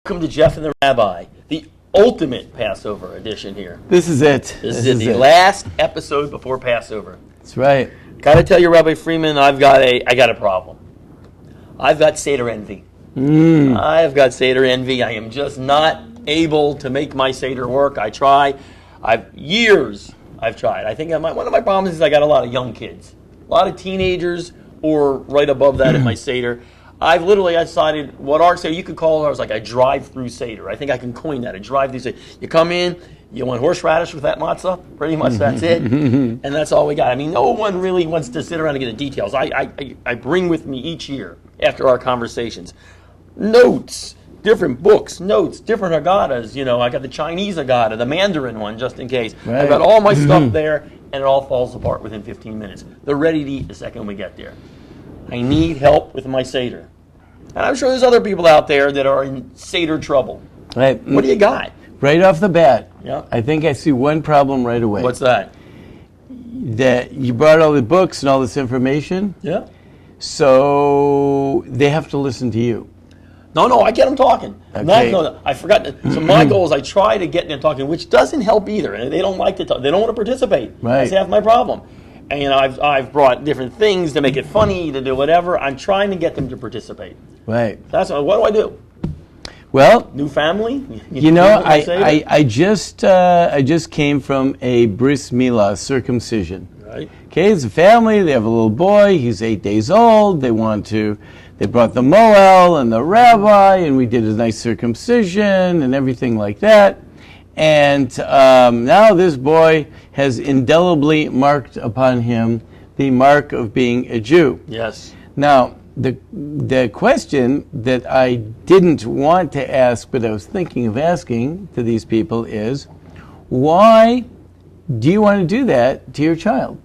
Welcome to Jeff and the Rabbi, the ultimate Passover edition here. This is it. This is the last episode before Passover. That's right. Got to tell you, Rabbi Freeman, I got a problem. I've got Seder envy. I've got Seder envy. I am just not able to make my Seder work. I try. I've tried. I think one of my problems is I got a lot of young kids, a lot of teenagers, or right above that in my Seder. I've literally decided what our Seder, you could call ours like a drive-through Seder. I think I can coin that, a drive-through Seder. You come in, you want horseradish with that matzah, pretty much that's it, and that's all we got. I mean, no one really wants to sit around and get the details. I bring with me each year, after our conversations, notes, different books, notes, different Haggadahs. You know, I got the Chinese Haggadah, the Mandarin one, just in case. Right. I've got all my stuff there, and it all falls apart within 15 minutes. They're ready to eat the second we get there. I need help with my Seder. And I'm sure there's other people out there that are in Seder trouble. Right. What do you got? Right off the bat, Yeah. I think I see one problem right away. What's that? That you brought all the books and all this information, Yeah. so they have to listen to you. No, I get them talking. Okay. No, I forgot. So my goal is I try to get them talking, which doesn't help either. And they don't like to talk. They don't want to participate. Right. That's half my problem. And I've brought different things to make it funny, to do whatever. I'm trying to get them to participate. Right. What do I do? Well, New family? you know, I just came from a bris milah, circumcision. Right. Okay, it's a family. They have a little boy. He's 8 days old. They brought the moel and the rabbi, and we did a nice circumcision and everything like that. And now this boy has indelibly marked upon him the mark of being a Jew. Yes. Now, the question that I didn't want to ask, but I was thinking of asking to these people is, why do you want to do that to your child?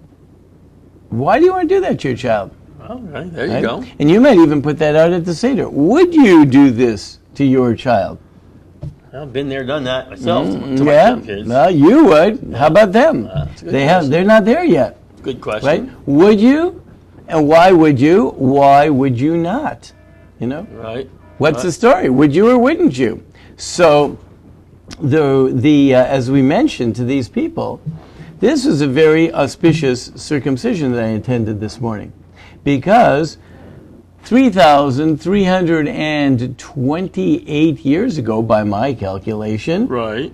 Why do you want to do that to your child? All right, there you go. And you might even put that out at the Seder. Would you do this to your child? I've been there, done that myself to my Yeah, kids. well, you would. How about them? That's a good question. They're not there yet, Good question. right? Would you? And why would you? Why would you not? You know, Right. what's the story? Would you or wouldn't you? So, as we mentioned to these people, this was a very auspicious circumcision that I attended this morning, because 3,328 years ago, by my calculation, Right.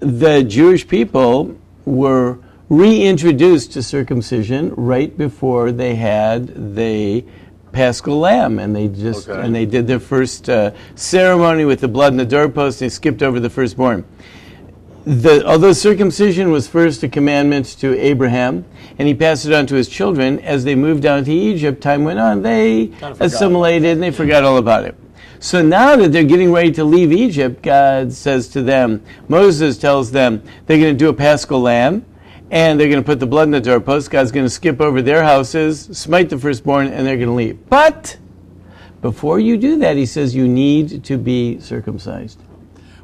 the Jewish people were reintroduced to circumcision right before they had the Paschal Lamb, and they did their first ceremony with the blood in the doorpost. They skipped over the firstborn. Although circumcision was first a commandment to Abraham, and he passed it on to his children, as they moved down to Egypt, time went on, they assimilated and they forgot all about it. So now that they're getting ready to leave Egypt, God says to them, Moses tells them they're going to do a Paschal Lamb, and they're going to put the blood in the doorpost. God's going to skip over their houses, smite the firstborn, and they're going to leave. But before you do that, he says you need to be circumcised.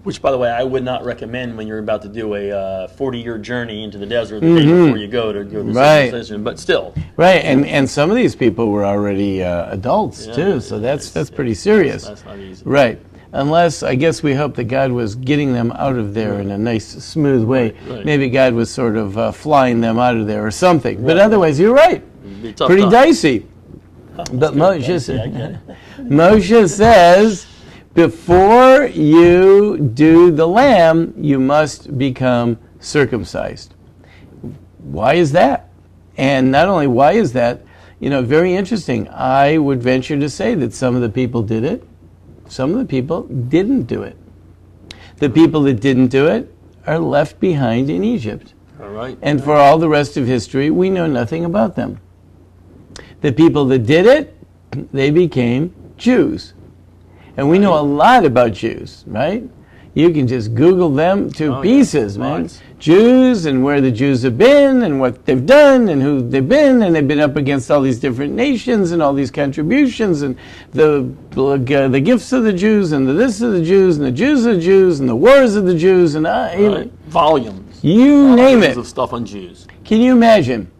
Which, by the way, I would not recommend when you're about to do a 40-year journey into the desert the day before you go to do the circumcision. But still. Right, and some of these people were already adults, too, so that's pretty serious. That's not easy. Right. Unless, I guess we hope that God was getting them out of there in a nice, smooth way. Right. Maybe God was sort of flying them out of there or something. But otherwise, you're right. It'd be a tough Pretty time. dicey. But Moshe says, before you do the lamb, you must become circumcised. Why is that? And not only why is that, very interesting. I would venture to say that some of the people did it. Some of the people didn't do it. The people that didn't do it are left behind in Egypt. All right. And for all the rest of history, we know nothing about them. The people that did it, they became Jews. And we know a lot about Jews, right? You can just Google them to pieces, man. Right. Jews and where the Jews have been and what they've done and who they've been, and they've been up against all these different nations and all these contributions and the gifts of the Jews and the this of the Jews and the Jews of the Jews and the wars of the Jews and volumes. You name it. Of stuff on Jews. Can you imagine?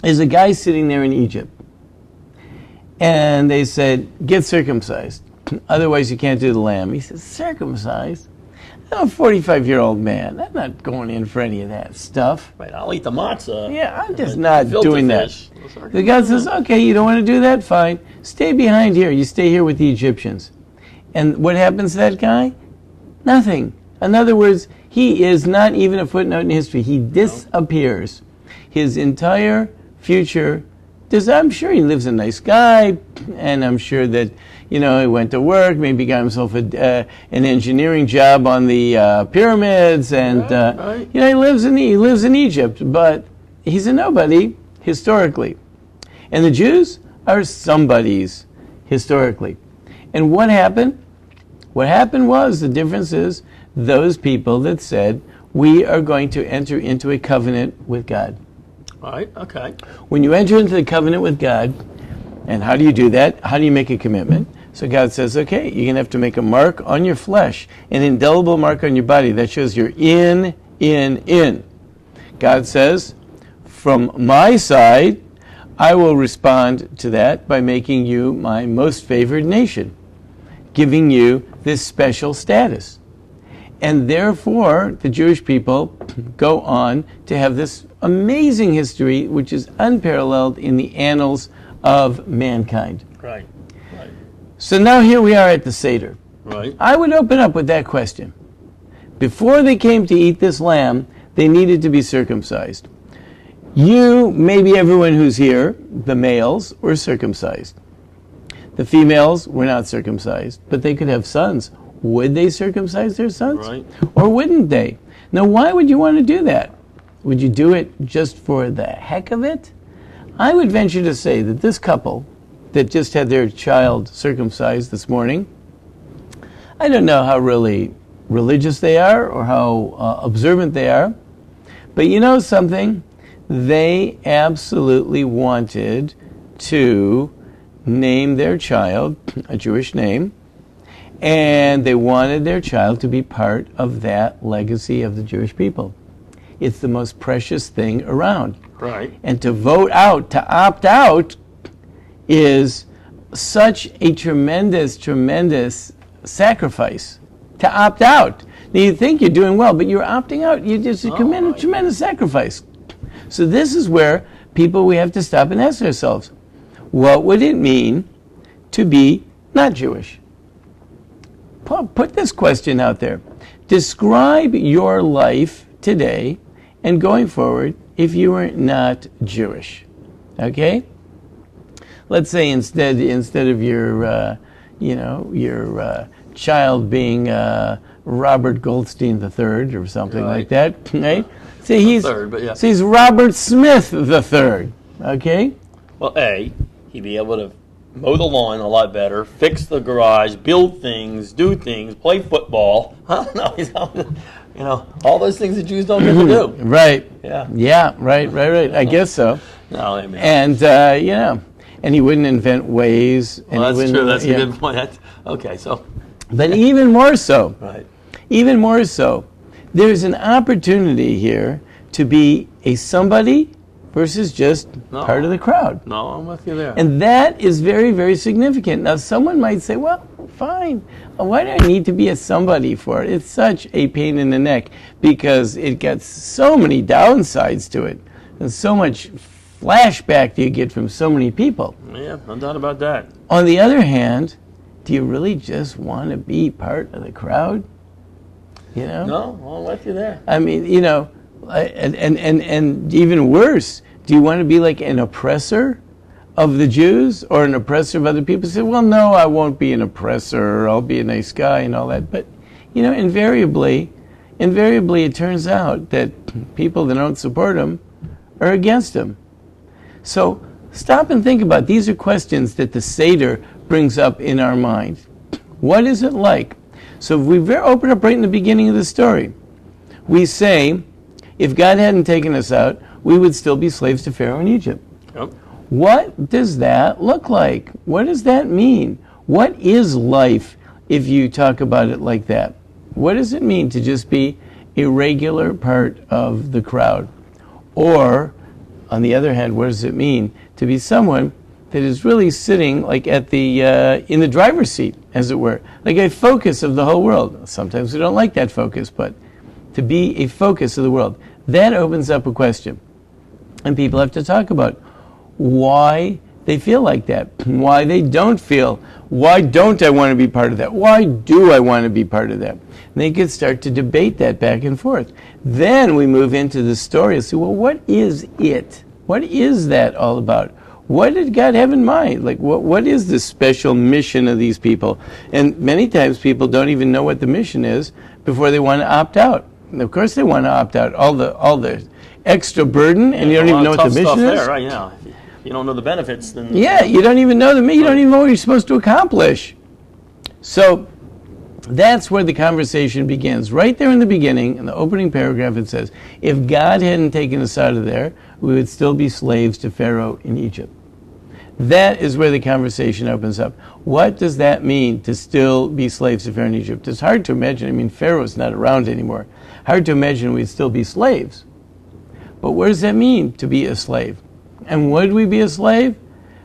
There's a guy sitting there in Egypt, and they said, "Get circumcised." Otherwise, you can't do the lamb. He says, circumcised? I'm a 45-year-old man. I'm not going in for any of that stuff. Right, I'll eat the matzah. Yeah, I'm just not Filter doing that. fish. The God says, okay, you don't want to do that? Fine. Stay behind here. You stay here with the Egyptians. And what happens to that guy? Nothing. In other words, he is not even a footnote in history. He disappears. His entire future, I'm sure he lives a nice guy, and I'm sure that, he went to work, maybe got himself an engineering job on the pyramids, and he lives in Egypt, but he's a nobody historically. And the Jews are somebodies historically. And what happened? What happened was, the difference is, those people that said, we are going to enter into a covenant with God. Right, okay. When you enter into the covenant with God, and how do you do that? How do you make a commitment? So God says, okay, you're going to have to make a mark on your flesh, an indelible mark on your body that shows you're in. God says, from my side, I will respond to that by making you my most favored nation, giving you this special status. And therefore, the Jewish people go on to have this amazing history, which is unparalleled in the annals of mankind. Right. So now here we are at the Seder. Right. I would open up with that question. Before they came to eat this lamb, they needed to be circumcised. You, maybe everyone who's here, the males, were circumcised. The females were not circumcised, but they could have sons. Would they circumcise their sons? Right. Or wouldn't they? Now, why would you want to do that? Would you do it just for the heck of it? I would venture to say that this couple that just had their child circumcised this morning, I don't know how really religious they are or how observant they are, but you know something? They absolutely wanted to name their child a Jewish name, and they wanted their child to be part of that legacy of the Jewish people. It's the most precious thing around. Right. And to vote out, to opt out, is such a tremendous sacrifice. To opt out. Now you think you're doing well, but you're opting out. You just commit a tremendous sacrifice. So this is where we have to stop and ask ourselves, what would it mean to be not Jewish? Put this question out there. Describe your life today and going forward if you were not Jewish. Okay? Let's say instead of your child being Robert Goldstein III or something like that, right? Say he's Robert Smith III. Okay? Well, he'd be able to mow the lawn a lot better, fix the garage, build things, do things, play football. No, all those things that Jews don't get to do. Right. Yeah. Yeah. Right. I guess so. No, I mean. And and he wouldn't invent ways. Well, that's true. That's a good point. Okay, so. But even more so. Right. Even more so, there's an opportunity here to be a somebody versus just part of the crowd. No, I'm with you there. And that is very, very significant. Now, someone might say, well, fine. Why do I need to be a somebody for it? It's such a pain in the neck because it gets so many downsides to it and so much flashback do you get from so many people. Yeah, no doubt about that. On the other hand, do you really just want to be part of the crowd? No, I'm with you there. I mean, and even worse, do you want to be like an oppressor of the Jews or an oppressor of other people? Say, well, no, I won't be an oppressor. I'll be a nice guy and all that. But, invariably, it turns out that people that don't support him are against him. So stop and think about it. These are questions that the Seder brings up in our mind. What is it like? So if we open up right in the beginning of the story, we say, if God hadn't taken us out, we would still be slaves to Pharaoh in Egypt. Yep. What does that look like? What does that mean? What is life if you talk about it like that? What does it mean to just be a regular part of the crowd? Or, on the other hand, what does it mean to be someone that is really sitting like at the in the driver's seat, as it were, like a focus of the whole world. Sometimes we don't like that focus, but to be a focus of the world, that opens up a question. And people have to talk about why they feel like that, why they don't feel, why don't I want to be part of that, why do I want to be part of that? And they could start to debate that back and forth. Then we move into the story and say, well, what is it? What is that all about? What did God have in mind? Like, what is the special mission of these people? And many times people don't even know what the mission is before they want to opt out. And of course they want to opt out. All the extra burden, and you don't even know what the mission is. There, right? Yeah. If you don't know the benefits, then you don't even know you don't even know what you're supposed to accomplish. So that's where the conversation begins. Right there in the beginning, in the opening paragraph, it says, if God hadn't taken us out of there, we would still be slaves to Pharaoh in Egypt. That is where the conversation opens up. What does that mean, to still be slaves to Pharaoh in Egypt? It's hard to imagine. I mean, Pharaoh's not around anymore. Hard to imagine we'd still be slaves. But what does that mean, to be a slave? And would we be a slave?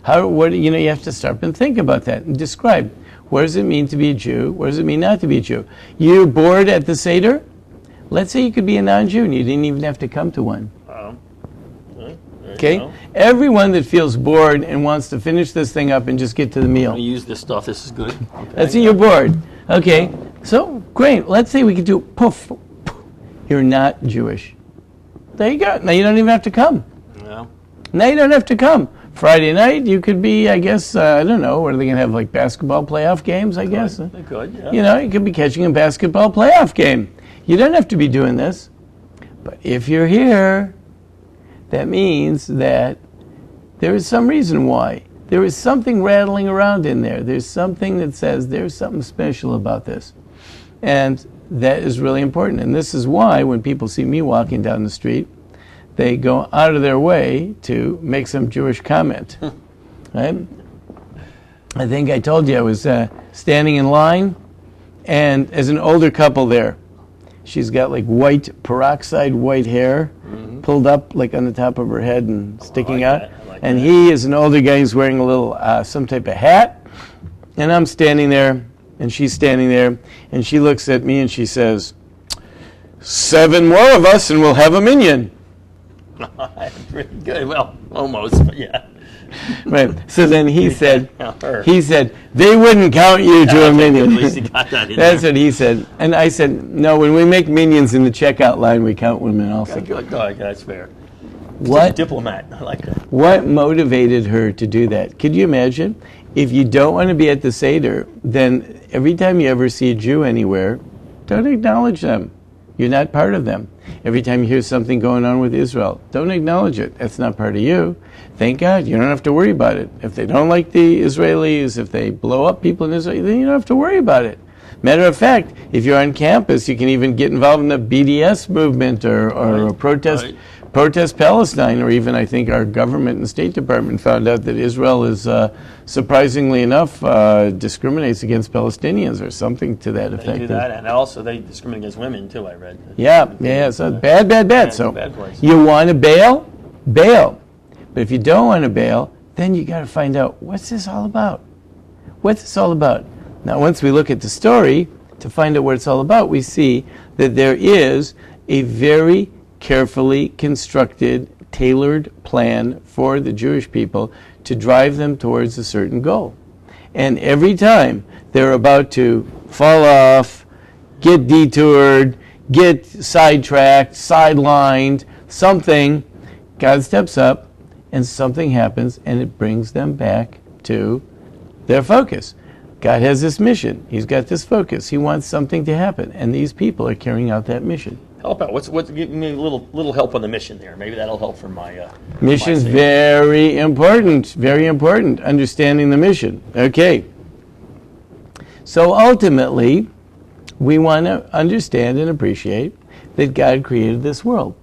You have to stop and think about that and describe. What does it mean to be a Jew? What does it mean not to be a Jew? You're bored at the Seder? Let's say you could be a non-Jew and you didn't even have to come to one. Okay? Everyone that feels bored and wants to finish this thing up and just get to the meal. I'm going to use this stuff. This is good. Okay. Let's say you're bored. Okay. So, great. Let's say we could do poof. You're not Jewish. There you go. Now you don't even have to come. Yeah. Now you don't have to come. Friday night, you could be, I guess, I don't know, what are they going to have, like basketball playoff games, I guess? They could, yeah. You could be catching a basketball playoff game. You don't have to be doing this. But if you're here, that means that there is some reason why. There is something rattling around in there. There's something that says there's something special about this. And that is really important. And this is why when people see me walking down the street, they go out of their way to make some Jewish comment. Right? I think I told you I was standing in line, and as an older couple there, she's got like peroxide white hair, pulled up like on the top of her head and sticking out. And he is an older guy. He's wearing a little some type of hat, and I'm standing there, and she's standing there, and she looks at me and she says, 7 more of us and we'll have a minyan. Pretty good. Well, almost, but yeah. Right. So then he said, they wouldn't count you to a minion. At least he got that in That's there. what he said. And I said, no, when we make minions in the checkout line, we count women also. Good. That's fair. What Diplomat. I like that. What motivated her to do that? Could you imagine? If you don't want to be at the Seder, then every time you ever see a Jew anywhere, don't acknowledge them. You're not part of them. Every time you hear something going on with Israel, don't acknowledge it. That's not part of you. Thank God, you don't have to worry about it. If they don't like the Israelis, if they blow up people in Israel, then you don't have to worry about it. Matter of fact, if you're on campus, you can even get involved in the BDS movement or a protest Palestine, or even I think our government and State Department found out that Israel is, surprisingly enough, discriminates against Palestinians or something to that effect. They do that, and also they discriminate against women too, I read. Yeah, so bad. So bad place. You want to bail? Bail. But if you don't want to bail, then you got to find out, what's this all about? What's this all about? Now, once we look at the story to find out what it's all about, we see that there is a very carefully constructed, tailored plan for the Jewish people to drive them towards a certain goal. And every time they're about to fall off, get detoured, get sidetracked, sidelined, something, God steps up and something happens and it brings them back to their focus. God has this mission. He's got this focus. He wants something to happen. And these people are carrying out that mission. Help out. Give me a little help on the mission there. Maybe that'll help for my mission's my very important. Very important. Understanding the mission. Okay. So ultimately, we want to understand and appreciate that God created this world.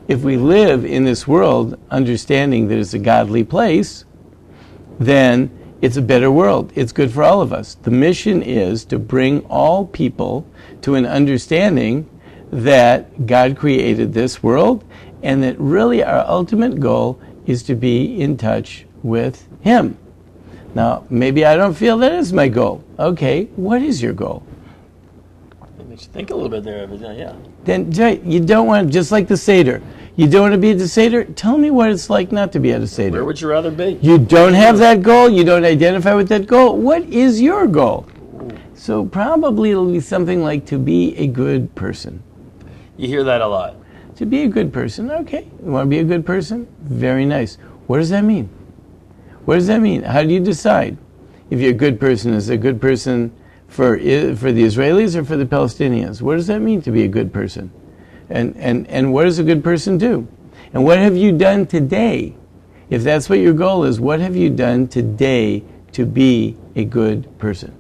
If we live in this world understanding that it's a godly place, then it's a better world. It's good for all of us. The mission is to bring all people to an understanding that God created this world and that really our ultimate goal is to be in touch with Him. Now, maybe I don't feel that is my goal. Okay, what is your goal? It makes you think a little bit there, but yeah. Then you don't want, just like the Seder, you don't want to be at the Seder? Tell me what it's like not to be at a Seder. Where would you rather be? You don't have that goal, you don't identify with that goal. What is your goal? So probably it'll be something like to be a good person. You hear that a lot. To be a good person, okay. You want to be a good person? Very nice. What does that mean? What does that mean? How do you decide if you're a good person? Is a good person for the Israelis or for the Palestinians? What does that mean to be a good person? And what does a good person do? And what have you done today? If that's what your goal is, what have you done today to be a good person?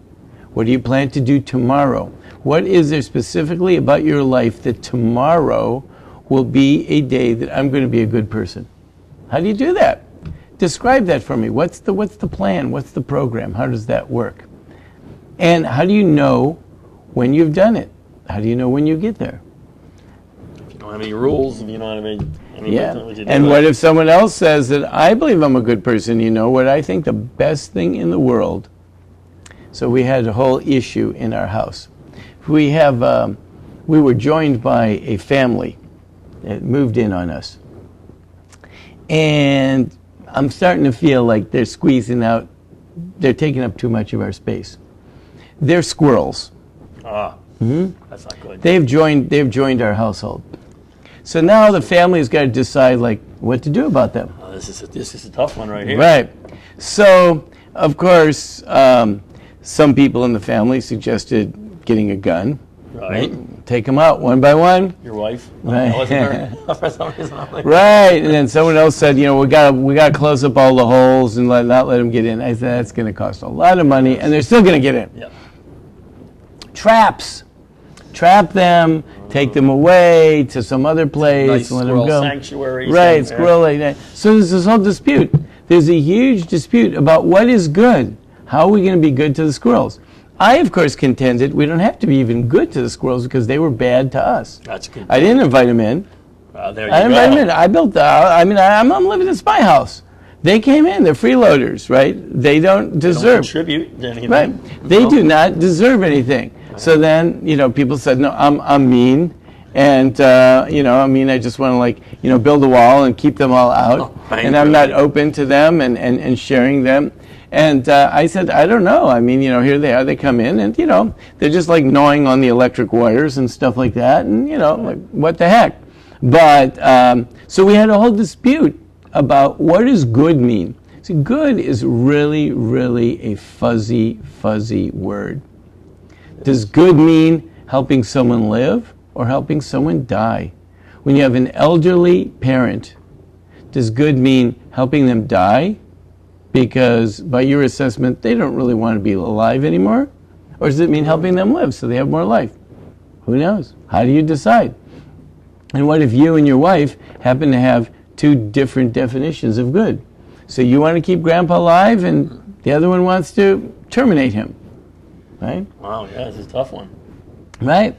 What do you plan to do tomorrow? What is there specifically about your life that tomorrow will be a day that I'm going to be a good person? How do you do that? Describe that for me. What's the plan? What's the program? How does that work? And how do you know when you've done it? How do you know when you get there? If you don't have any rules, if you don't have any And what if someone else says that I believe I'm a good person? You know what I think the best thing in the world. So we had a whole issue in our house. We were joined by a family that moved in on us. And I'm starting to feel like they're squeezing out, they're taking up too much of our space. They're squirrels. That's not good. They've joined our household. So now the family's got to decide like what to do about them. Oh, this is a tough one right here. Right. So of course, some people in the family suggested getting a gun. Right. Take them out one by one. Your wife. Right. That wasn't her. For some reason, I'm like, Right. And then someone else said, we got to close up all the holes and not let them get in. I said that's going to cost a lot of money, and they're still going to get in. Yep. Traps. Trap them. Take them away to some other place. Nice let squirrel them go. sanctuary. Right. Squirrel like that. So there's this whole dispute. There's a huge dispute about what is good. How are we going to be good to the squirrels? I, of course, contended we don't have to be even good to the squirrels because they were bad to us. That's good. I didn't invite them in. There you I didn't go. invite them in. I built. I'm living in a spy house. They came in. They're freeloaders, right? They don't deserve. They don't contribute to anything. Right. They do not deserve anything. So then, people said, no, I'm mean. And, I just want to build a wall and keep them all out. And I'm not open to them and sharing them. And I said, I don't know. Here they are. They come in and, they're just like gnawing on the electric wires and stuff like that. And, what the heck? But, so we had a whole dispute about what does good mean. See, good is really, really a fuzzy, fuzzy word. Does good mean helping someone live or helping someone die? When you have an elderly parent, does good mean helping them die? Because by your assessment, they don't really want to be alive anymore? Or does it mean helping them live so they have more life? Who knows? How do you decide? And what if you and your wife happen to have two different definitions of good? So you want to keep Grandpa alive and the other one wants to terminate him. Right? Wow, yeah, this is a tough one. Right?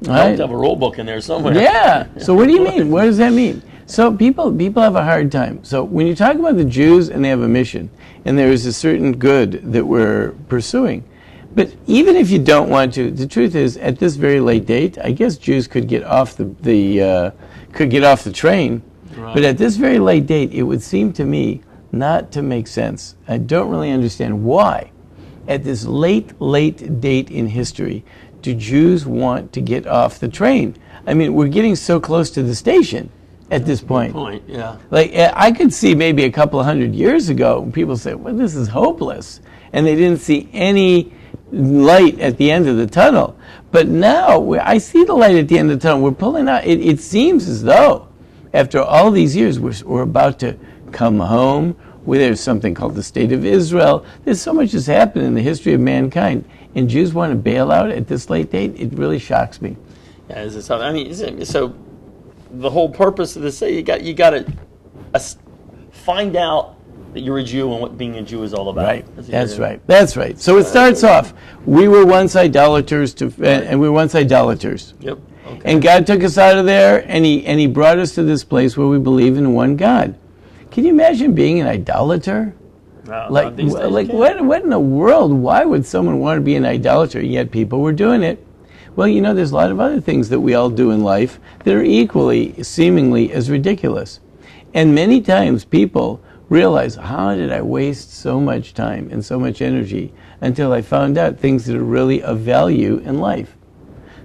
I hope to have a rule book in there somewhere. Yeah. So what do you mean? What does that mean? So people have a hard time. So when you talk about the Jews and they have a mission, and there is a certain good that we're pursuing, but even if you don't want to, the truth is, at this very late date, I guess Jews could get off the train. Right. But at this very late date, it would seem to me not to make sense. I don't really understand why, at this late date in history, do Jews want to get off the train? We're getting so close to the station. At this point. Yeah. Like, I could see maybe a couple of 100 years ago, people said, well, this is hopeless. And they didn't see any light at the end of the tunnel. But now, I see the light at the end of the tunnel. We're pulling out. It seems as though, after all these years, we're about to come home. There's something called the State of Israel. There's so much has happened in the history of mankind. And Jews want to bail out at this late date? It really shocks me. Yeah, so the whole purpose of this, you got to find out that you're a Jew and what being a Jew is all about. Right. That's right. So it starts off. We were once idolaters, and we were once idolaters. Yep. Okay. And God took us out of there, and He brought us to this place where we believe in one God. Can you imagine being an idolater? No, Like, not these days, you like can't. what in the world? Why would someone want to be an idolater? Yet people were doing it. Well, there's a lot of other things that we all do in life that are equally, seemingly, as ridiculous. And many times people realize, how did I waste so much time and so much energy until I found out things that are really of value in life?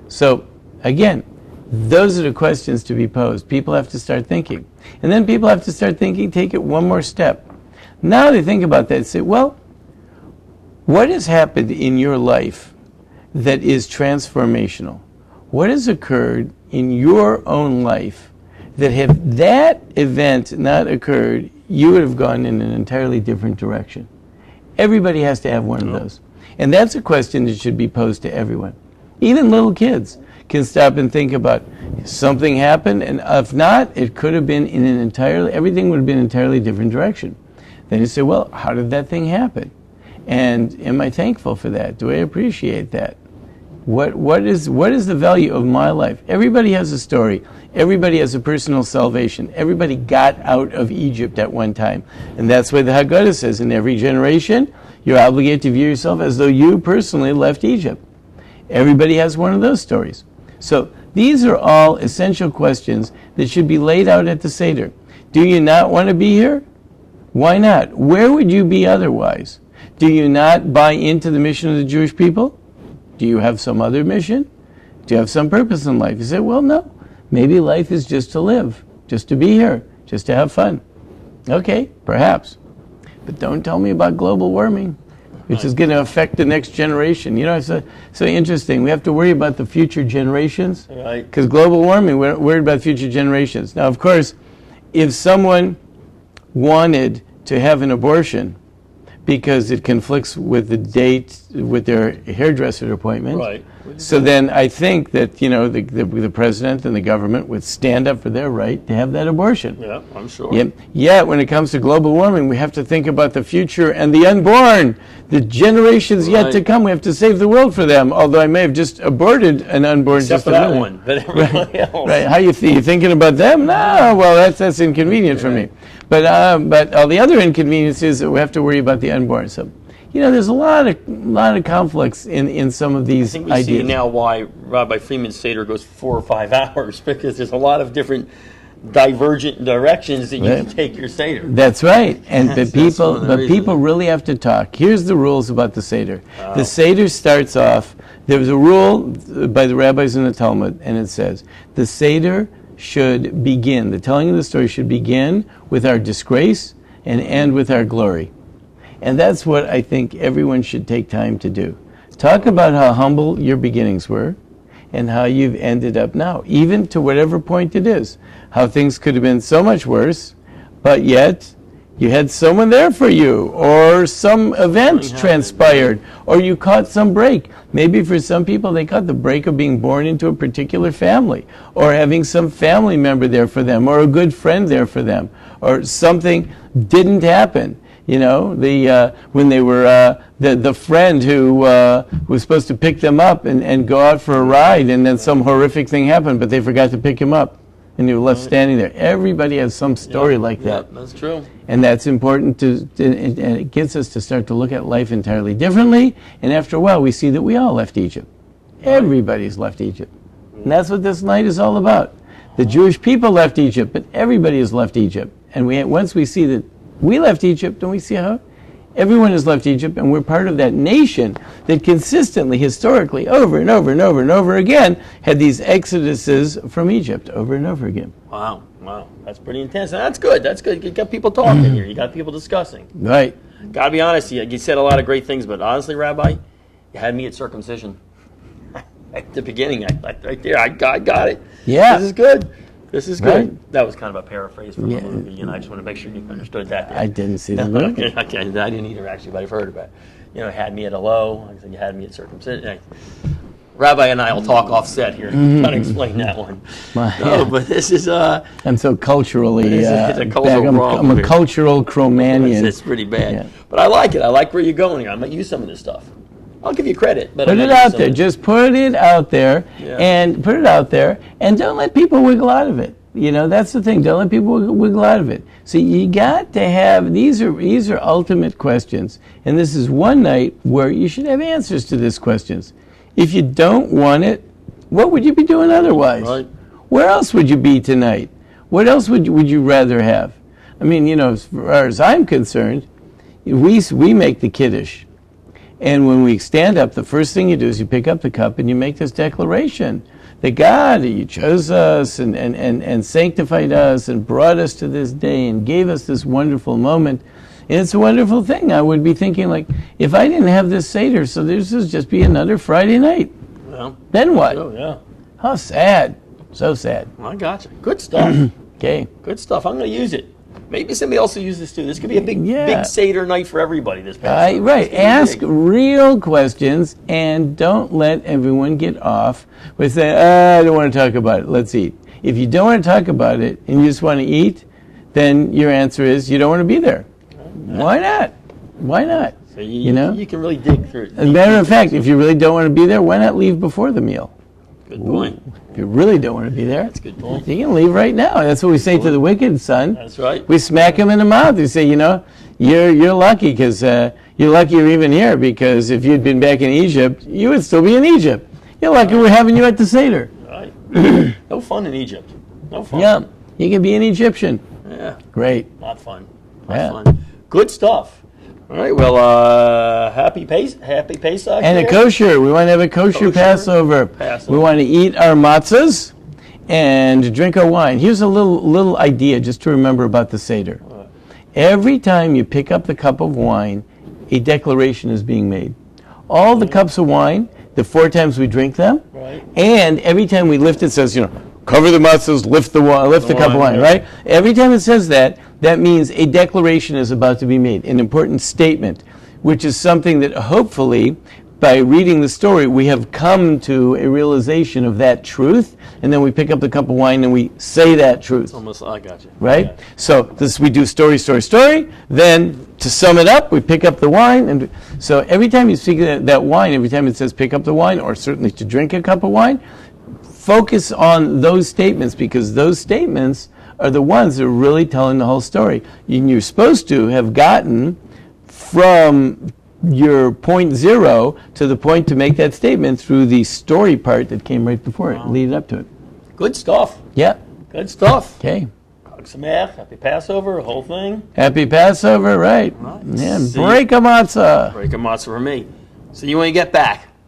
So, again, those are the questions to be posed. People have to start thinking. And then people have to start thinking, take it one more step. Now they think about that and say, well, what has happened in your life that is transformational? What has occurred in your own life that had that event not occurred, you would have gone in an entirely different direction? Everybody has to have one of those. And that's a question that should be posed to everyone. Even little kids can stop and think about something happened, and if not, it could have been in everything would have been an entirely different direction. Then you say, well, how did that thing happen? And am I thankful for that? Do I appreciate that? What is the value of my life? Everybody has a story. Everybody has a personal salvation. Everybody got out of Egypt at one time. And that's why the Haggadah says, in every generation, you're obligated to view yourself as though you personally left Egypt. Everybody has one of those stories. So these are all essential questions that should be laid out at the Seder. Do you not want to be here? Why not? Where would you be otherwise? Do you not buy into the mission of the Jewish people? Do you have some other mission? Do you have some purpose in life? You say, well, no. Maybe life is just to live, just to be here, just to have fun. Okay, perhaps. But don't tell me about global warming, which is going to affect the next generation. It's so interesting. We have to worry about the future generations. Right. Because global warming, we're worried about future generations. Now, of course, if someone wanted to have an abortion because it conflicts with the date with their hairdresser appointment. Right. So then I think that the president and the government would stand up for their right to have that abortion. Yeah, I'm sure. Yet when it comes to global warming, we have to think about the future and the unborn, the generations yet to come. We have to save the world for them. Although I may have just aborted an unborn. Except just for that one, but everybody else. Right? How you thinking about them? No, well that's inconvenient for me. But all the other inconveniences that we have to worry about the unborn. So, there's a lot of conflicts in some of these I think we ideas. see now why Rabbi Freeman's Seder goes 4 or 5 hours, because there's a lot of different divergent directions that you can take your Seder. That's right. And people reasons. really have to talk. Here's the rules about the Seder. Wow. The Seder starts off, there was a rule by the rabbis in the Talmud, and it says, the Seder should begin, the telling of the story should begin with our disgrace and end with our glory. And that's what I think everyone should take time to do. Talk about how humble your beginnings were and how you've ended up now, even to whatever point it is. How things could have been so much worse, but yet you had someone there for you, or some event transpired, or you caught some break. Maybe for some people they caught the break of being born into a particular family, or having some family member there for them, or a good friend there for them, or something didn't happen. When they were the friend who was supposed to pick them up and go out for a ride, and then some horrific thing happened, but they forgot to pick him up, and you were left standing there. Everybody has some story like that. Yeah, that's true. And that's important and it gets us to start to look at life entirely differently. And after a while, we see that we all left Egypt. Everybody's left Egypt. And that's what this night is all about. The Jewish people left Egypt, but everybody has left Egypt. And once we see that we left Egypt, and we see how everyone has left Egypt, and we're part of that nation that consistently, historically, over and over and over and over again, had these exoduses from Egypt over and over again. Wow. That's pretty intense. And that's good. You got people talking here. You got people discussing. Right. Got to be honest, you said a lot of great things, but honestly, Rabbi, you had me at circumcision. At the beginning, right there, I got it. Yeah. This is good. This is good. Right. That was kind of a paraphrase from the movie, I just want to make sure you understood that. I didn't see the movie. I didn't either, actually, but I've heard about it. Had me at a low. Like I said, you had me at circumcision. Rabbi and I will talk offset here. Trying to explain that one. But this is I'm so culturally. It's a cultural problem. I'm a cultural Cro-Magnon. It's pretty bad. But I like it. I like where you're going here. I might use some of this stuff. I'll give you credit. But put it out there. Just put it out there, and put it out there, and don't let people wiggle out of it. You know, that's the thing. Don't let people wiggle out of it. So you got to have, these are ultimate questions. And this is one night where you should have answers to these questions. If you don't want it, what would you be doing otherwise? Right. Where else would you be tonight? What else would you rather have? I mean, you know, as far as I'm concerned, we make the Kiddush. And when we stand up, the first thing you do is you pick up the cup and you make this declaration that God, you chose us and sanctified us and brought us to this day and gave us this wonderful moment. And it's a wonderful thing. I would be thinking, like, if I didn't have this Seder, so this would just be another Friday night. Well, then what? Oh, yeah. How sad. So sad. Well, I got you. Good stuff. Okay. Good stuff. I'm going to use it. Maybe somebody else will use this too. This could be a big Seder night for everybody this past right. Ask real questions and don't let everyone get off with saying, I don't want to talk about it. Let's eat. If you don't want to talk about it and you just want to eat, then your answer is you don't want to be there. Why not? Why not? So you know? You can really dig through it. As a matter of fact, if you really don't want to be there, why not leave before the meal? Good point. If you really don't want to be there, that's a good point. You can leave right now. That's what we say to the wicked son. That's right. We smack him in the mouth. We say, you know, you're lucky because you're lucky you're even here, because if you'd been back in Egypt, you would still be in Egypt. You're lucky we're having you at the Seder. Right. No fun in Egypt. No fun. Yeah, you can be an Egyptian. Yeah. Great. Not fun. Not fun. Good stuff. All right. Well, happy Pesach. And a kosher. We want to have a kosher Passover. We want to eat our matzahs and drink our wine. Here's a little idea just to remember about the Seder. Every time you pick up the cup of wine, a declaration is being made. All the cups of wine, the 4 times we drink them, and every time we lift it says, you know, cover the matzahs, lift the cup of wine, right? Every time it says that, that means a declaration is about to be made, an important statement, which is something that hopefully, by reading the story, we have come to a realization of that truth, and then we pick up the cup of wine and we say that truth. Almost, I got you. Right? Yeah. So this we do story. Then to sum it up, we pick up the wine, and so every time you speak that wine, every time it says pick up the wine, or certainly to drink a cup of wine, focus on those statements, because those statements are the ones that are really telling the whole story. You're supposed to have gotten from your point 0 to the point to make that statement through the story part that came right before it, leading up to it. Good stuff. Yeah. Good stuff. Okay. Chag Sameach, happy Passover, the whole thing. Happy Passover, right. Yeah, break a matzah. Break a matzah for me. See you when you get back.